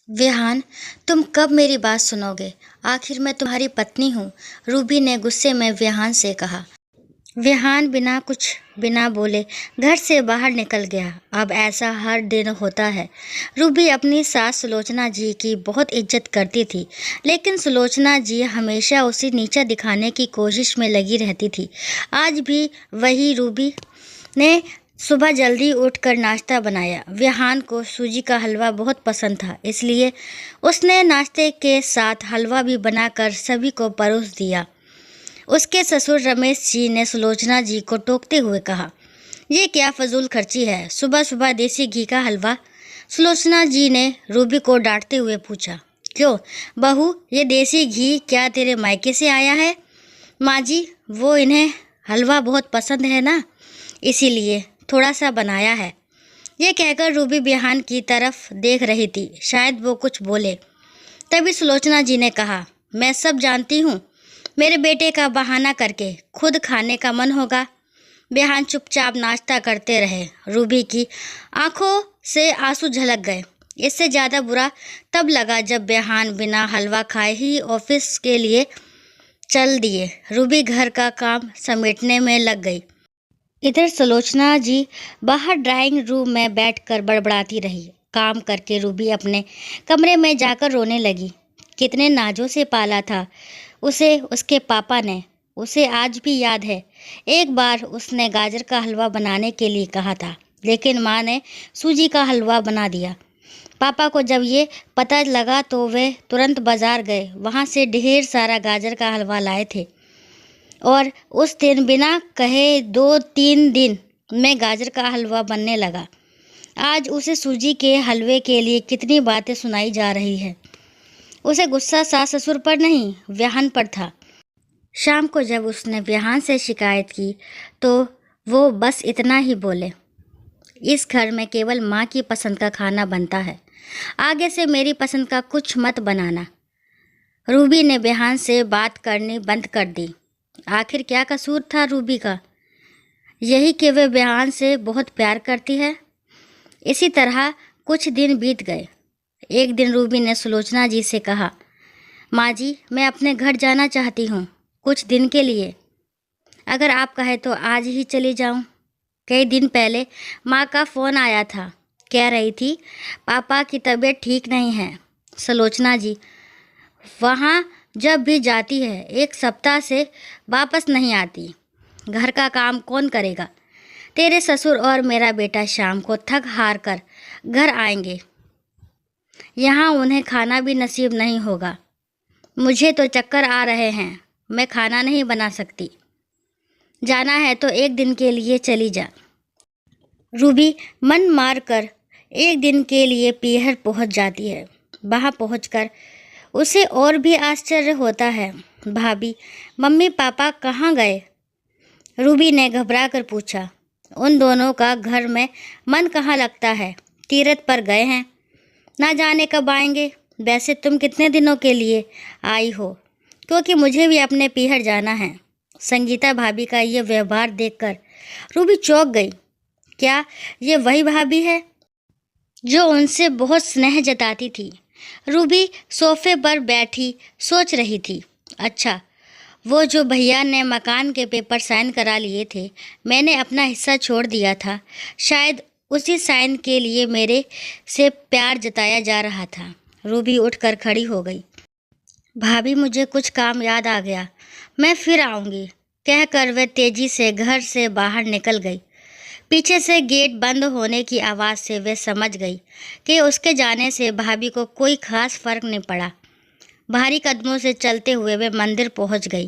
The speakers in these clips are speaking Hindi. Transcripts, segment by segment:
विहान, तुम कब मेरी बात सुनोगे? आखिर मैं तुम्हारी पत्नी हूँ, रूबी ने गुस्से में विहान से कहा। विहान बिना बोले घर से बाहर निकल गया। अब ऐसा हर दिन होता है। रूबी अपनी सास सुलोचना जी की बहुत इज्जत करती थी, लेकिन सुलोचना जी हमेशा उसे नीचा दिखाने की कोशिश में लगी रहती थी। आज भी वही रूबी ने सुबह जल्दी उठकर नाश्ता बनाया। विहान को सूजी का हलवा बहुत पसंद था, इसलिए उसने नाश्ते के साथ हलवा भी बनाकर सभी को परोस दिया। उसके ससुर रमेश जी ने सुलोचना जी को टोकते हुए कहा, ये क्या फजूल खर्ची है, सुबह सुबह देसी घी का हलवा। सुलोचना जी ने रूबी को डांटते हुए पूछा, क्यों बहू, ये देसी घी क्या तेरे मायके से आया है? माँ जी, वो इन्हें हलवा बहुत पसंद है ना, इसीलिए थोड़ा सा बनाया है। ये कहकर रूबी विहान की तरफ देख रही थी, शायद वो कुछ बोले। तभी सुलोचना जी ने कहा, मैं सब जानती हूँ, मेरे बेटे का बहाना करके खुद खाने का मन होगा। विहान चुपचाप नाश्ता करते रहे। रूबी की आंखों से आंसू झलक गए। इससे ज़्यादा बुरा तब लगा जब विहान बिना हलवा खाए ही ऑफिस के लिए चल दिए। रूबी घर का काम समेटने में लग गई। इधर सुलोचना जी बाहर ड्राइंग रूम में बैठकर बड़बड़ाती रही। काम करके रूबी अपने कमरे में जाकर रोने लगी। कितने नाजों से पाला था उसे उसके पापा ने, उसे आज भी याद है। एक बार उसने गाजर का हलवा बनाने के लिए कहा था, लेकिन माँ ने सूजी का हलवा बना दिया। पापा को जब ये पता लगा तो वे तुरंत बाजार गए, वहाँ से ढेर सारा गाजर का हलवा लाए थे और उस दिन बिना कहे 2-3 दिन में गाजर का हलवा बनने लगा। आज उसे सूजी के हलवे के लिए कितनी बातें सुनाई जा रही है। उसे गुस्सा सास ससुर पर नहीं, विहान पर था। शाम को जब उसने विहान से शिकायत की तो वो बस इतना ही बोले, इस घर में केवल माँ की पसंद का खाना बनता है, आगे से मेरी पसंद का कुछ मत बनाना। रूबी ने विहान से बात करनी बंद कर दी। आखिर क्या कसूर था रूबी का? यही कि वे विहान से बहुत प्यार करती है। इसी तरह कुछ दिन बीत गए। एक दिन रूबी ने सुलोचना जी से कहा, माँ जी, मैं अपने घर जाना चाहती हूँ, कुछ दिन के लिए। अगर आप कहें तो आज ही चली जाऊँ। कई दिन पहले माँ का फ़ोन आया था, कह रही थी पापा की तबीयत ठीक नहीं है। सुलोचना जी वहाँ जब भी जाती है 1 सप्ताह से वापस नहीं आती। घर का काम कौन करेगा? तेरे ससुर और मेरा बेटा शाम को थक हार कर घर आएंगे। यहाँ उन्हें खाना भी नसीब नहीं होगा। मुझे तो चक्कर आ रहे हैं, मैं खाना नहीं बना सकती। जाना है तो 1 दिन के लिए चली जा। रूबी मन मार कर 1 दिन के लिए पीहर पहुँच जाती है। वहाँ पहुँचकर उसे और भी आश्चर्य होता है। भाभी, मम्मी पापा कहाँ गए? रूबी ने घबरा कर पूछा। उन दोनों का घर में मन कहाँ लगता है, तीरथ पर गए हैं, ना जाने कब आएंगे। वैसे तुम कितने दिनों के लिए आई हो? क्योंकि मुझे भी अपने पीहर जाना है। संगीता भाभी का ये व्यवहार देखकर रूबी चौंक गई। क्या ये वही भाभी है जो उनसे बहुत स्नेह जताती थी? रूबी सोफे पर बैठी सोच रही थी। अच्छा, वो जो भैया ने मकान के पेपर साइन करा लिए थे, मैंने अपना हिस्सा छोड़ दिया था, शायद उसी साइन के लिए मेरे से प्यार जताया जा रहा था। रूबी उठकर खड़ी हो गई। भाभी, मुझे कुछ काम याद आ गया, मैं फिर आऊँगी, कहकर वह तेजी से घर से बाहर निकल गई। पीछे से गेट बंद होने की आवाज़ से वे समझ गई कि उसके जाने से भाभी को कोई खास फर्क नहीं पड़ा। भारी कदमों से चलते हुए वे मंदिर पहुंच गई,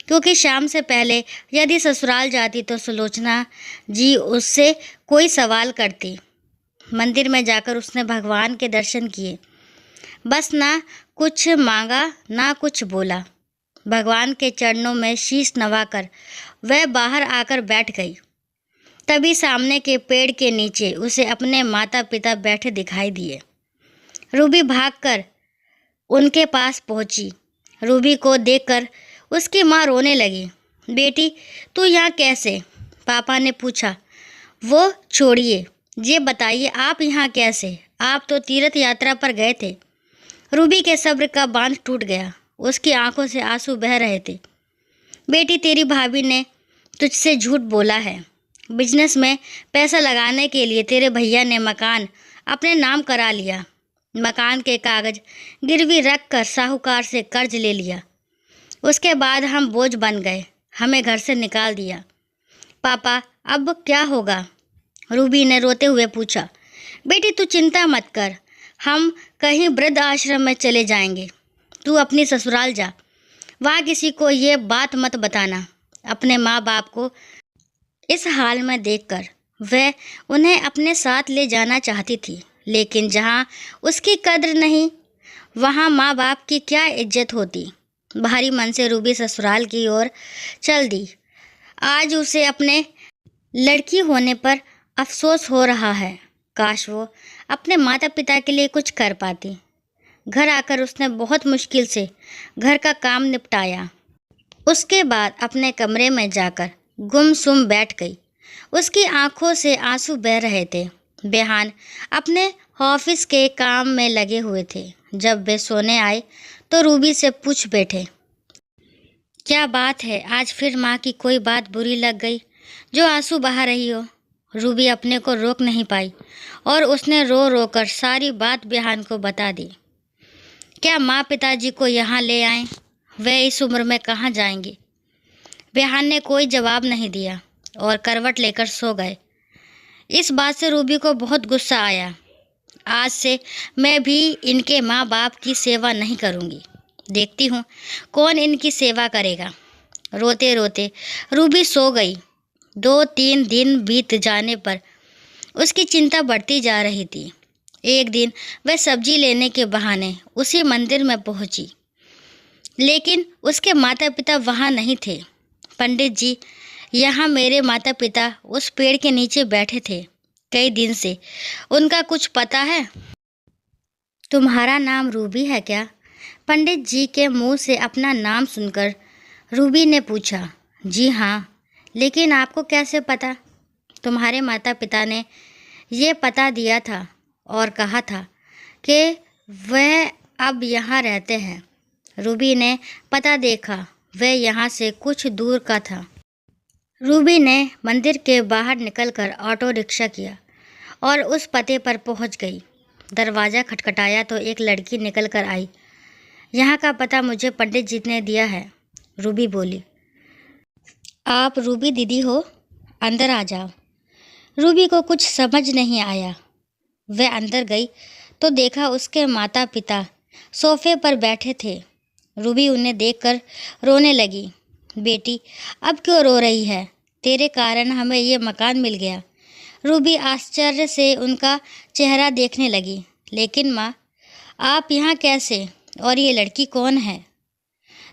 क्योंकि शाम से पहले यदि ससुराल जाती तो सुलोचना जी उससे कोई सवाल करती। मंदिर में जाकर उसने भगवान के दर्शन किए, बस ना कुछ मांगा ना कुछ बोला। भगवान के चरणों में शीश नवाकर वह बाहर आकर बैठ गई। तभी सामने के पेड़ के नीचे उसे अपने माता पिता बैठे दिखाई दिए। रूबी भागकर उनके पास पहुंची। रूबी को देखकर उसकी माँ रोने लगी। बेटी, तू यहाँ कैसे? पापा ने पूछा। वो छोड़िए, ये बताइए आप यहाँ कैसे? आप तो तीर्थ यात्रा पर गए थे। रूबी के सब्र का बांध टूट गया। उसकी आंखों से आंसू बह रहे थे। बेटी, तेरी भाभी ने तुझसे झूठ बोला है। बिजनेस में पैसा लगाने के लिए तेरे भैया ने मकान अपने नाम करा लिया। मकान के कागज गिरवी रख कर साहूकार से कर्ज ले लिया। उसके बाद हम बोझ बन गए। हमें घर से निकाल दिया। पापा, अब क्या होगा? रूबी ने रोते हुए पूछा। बेटी, तू चिंता मत कर। हम कहीं वृद्ध आश्रम में चले जाएंगे। तू अपनी ससुराल जा। वहाँ किसी को ये बात मत बताना। अपने माँ बाप को इस हाल में देखकर वह उन्हें अपने साथ ले जाना चाहती थी, लेकिन जहाँ उसकी कद्र नहीं, वहाँ माँ बाप की क्या इज्जत होती। भारी मन से रूबी ससुराल की ओर चल दी। आज उसे अपने लड़की होने पर अफसोस हो रहा है। काश वो अपने माता पिता के लिए कुछ कर पाती। घर आकर उसने बहुत मुश्किल से घर का काम निपटाया। उसके बाद अपने कमरे में जाकर गुमसुम बैठ गई। उसकी आंखों से आंसू बह रहे थे। बेहान अपने ऑफिस के काम में लगे हुए थे। जब वे सोने आए तो रूबी से पूछ बैठे, क्या बात है, आज फिर माँ की कोई बात बुरी लग गई जो आंसू बहा रही हो? रूबी अपने को रोक नहीं पाई और उसने रो रो कर सारी बात बेहान को बता दी। क्या माँ पिताजी को यहाँ ले आएं? वह इस उम्र में कहाँ जाएंगे? बेहान ने कोई जवाब नहीं दिया और करवट लेकर सो गए। इस बात से रूबी को बहुत गुस्सा आया। आज से मैं भी इनके माँ बाप की सेवा नहीं करूँगी। देखती हूँ कौन इनकी सेवा करेगा। रोते रोते रूबी सो गई। 2-3 दिन बीत जाने पर उसकी चिंता बढ़ती जा रही थी। एक दिन वह सब्जी लेने के बहाने उसी मंदिर में पहुंची, लेकिन उसके माता पिता वहां नहीं थे। पंडित जी, यहाँ मेरे माता पिता उस पेड़ के नीचे बैठे थे कई दिन से। उनका कुछ पता है? तुम्हारा नाम रूबी है क्या? पंडित जी के मुंह से अपना नाम सुनकर रूबी ने पूछा। जी हाँ, लेकिन आपको कैसे पता? तुम्हारे माता पिता ने ये पता दिया था और कहा था कि वह अब यहाँ रहते हैं। रूबी ने पता देखा। वह यहाँ से कुछ दूर का था। रूबी ने मंदिर के बाहर निकलकर ऑटो रिक्शा किया और उस पते पर पहुँच गई। दरवाज़ा खटखटाया तो एक लड़की निकल कर आई। यहाँ का पता मुझे पंडित जी ने दिया है, रूबी बोली। आप रूबी दीदी हो? अंदर आ जाओ। रूबी को कुछ समझ नहीं आया। वह अंदर गई तो देखा उसके माता पिता सोफे पर बैठे थे। रूबी उन्हें देखकर रोने लगी। बेटी, अब क्यों रो रही है? तेरे कारण हमें ये मकान मिल गया। रूबी आश्चर्य से उनका चेहरा देखने लगी। लेकिन माँ, आप यहाँ कैसे? और ये लड़की कौन है?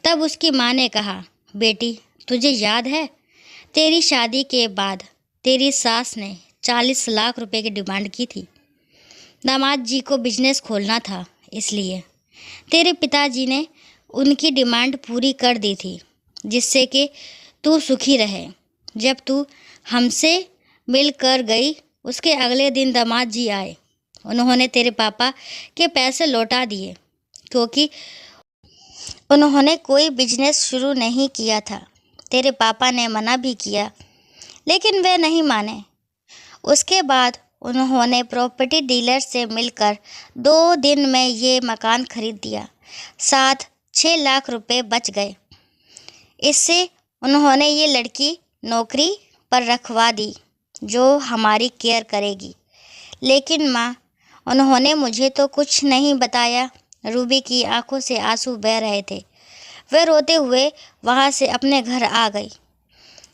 तब उसकी माँ ने कहा, बेटी, तुझे याद है तेरी शादी के बाद तेरी सास ने 40 लाख रुपए की डिमांड की थी। दामाद जी को बिजनेस खोलना था, इसलिए तेरे पिताजी ने उनकी डिमांड पूरी कर दी थी, जिससे कि तू सुखी रहे। जब तू हमसे मिल कर गई, उसके अगले दिन दामाद जी आए। उन्होंने तेरे पापा के पैसे लौटा दिए, क्योंकि उन्होंने कोई बिजनेस शुरू नहीं किया था। तेरे पापा ने मना भी किया, लेकिन वे नहीं माने। उसके बाद उन्होंने प्रॉपर्टी डीलर से मिलकर 2 दिन में ये मकान खरीद दिया। साथ 6 लाख रुपए बच गए। इससे उन्होंने ये लड़की नौकरी पर रखवा दी जो हमारी केयर करेगी। लेकिन माँ, उन्होंने मुझे तो कुछ नहीं बताया। रूबी की आंखों से आंसू बह रहे थे। वह रोते हुए वहाँ से अपने घर आ गई।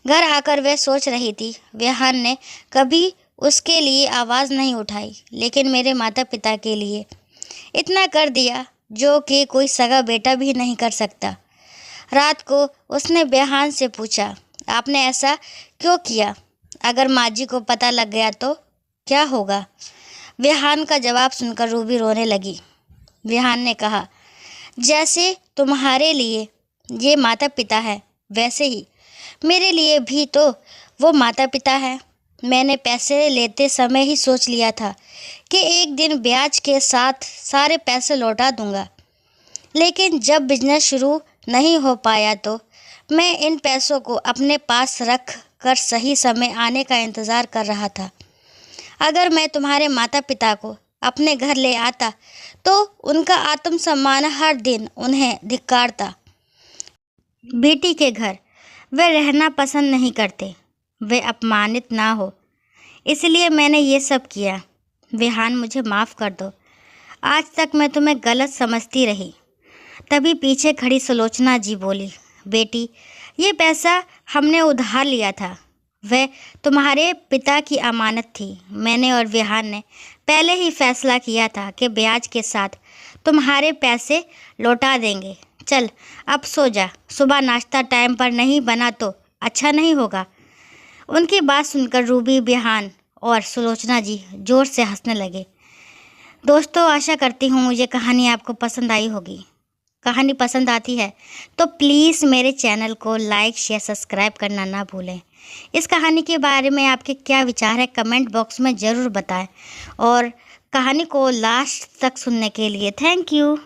घर आकर वह सोच रही थी, विहान ने कभी उसके लिए आवाज़ नहीं उठाई, लेकिन मेरे माता पिता के लिए इतना कर दिया जो कि कोई सगा बेटा भी नहीं कर सकता। रात को उसने बेहान से पूछा, आपने ऐसा क्यों किया? अगर माँ जी को पता लग गया तो क्या होगा? बेहान का जवाब सुनकर रूबी रोने लगी। बेहान ने कहा, जैसे तुम्हारे लिए ये माता पिता है, वैसे ही मेरे लिए भी तो वो माता पिता है। मैंने पैसे लेते समय ही सोच लिया था कि एक दिन ब्याज के साथ सारे पैसे लौटा दूंगा, लेकिन जब बिजनेस शुरू नहीं हो पाया तो मैं इन पैसों को अपने पास रख कर सही समय आने का इंतज़ार कर रहा था। अगर मैं तुम्हारे माता पिता को अपने घर ले आता तो उनका आत्मसम्मान हर दिन उन्हें धिक्कारता। बेटी के घर वे रहना पसंद नहीं करते, वे अपमानित ना हो, इसलिए मैंने ये सब किया। विहान, मुझे माफ़ कर दो, आज तक मैं तुम्हें गलत समझती रही। तभी पीछे खड़ी सुलोचना जी बोली, बेटी, ये पैसा हमने उधार लिया था, वह तुम्हारे पिता की अमानत थी। मैंने और विहान ने पहले ही फैसला किया था कि ब्याज के साथ तुम्हारे पैसे लौटा देंगे। चल अब सो जा, सुबह नाश्ता टाइम पर नहीं बना तो अच्छा नहीं होगा। उनकी बात सुनकर रूबी, विहान और सुलोचना जी ज़ोर से हंसने लगे। दोस्तों, आशा करती हूँ मुझे कहानी आपको पसंद आई होगी। कहानी पसंद आती है तो प्लीज़ मेरे चैनल को लाइक, शेयर, सब्सक्राइब करना ना भूलें। इस कहानी के बारे में आपके क्या विचार है कमेंट बॉक्स में ज़रूर बताएं और कहानी को लास्ट तक सुनने के लिए थैंक यू।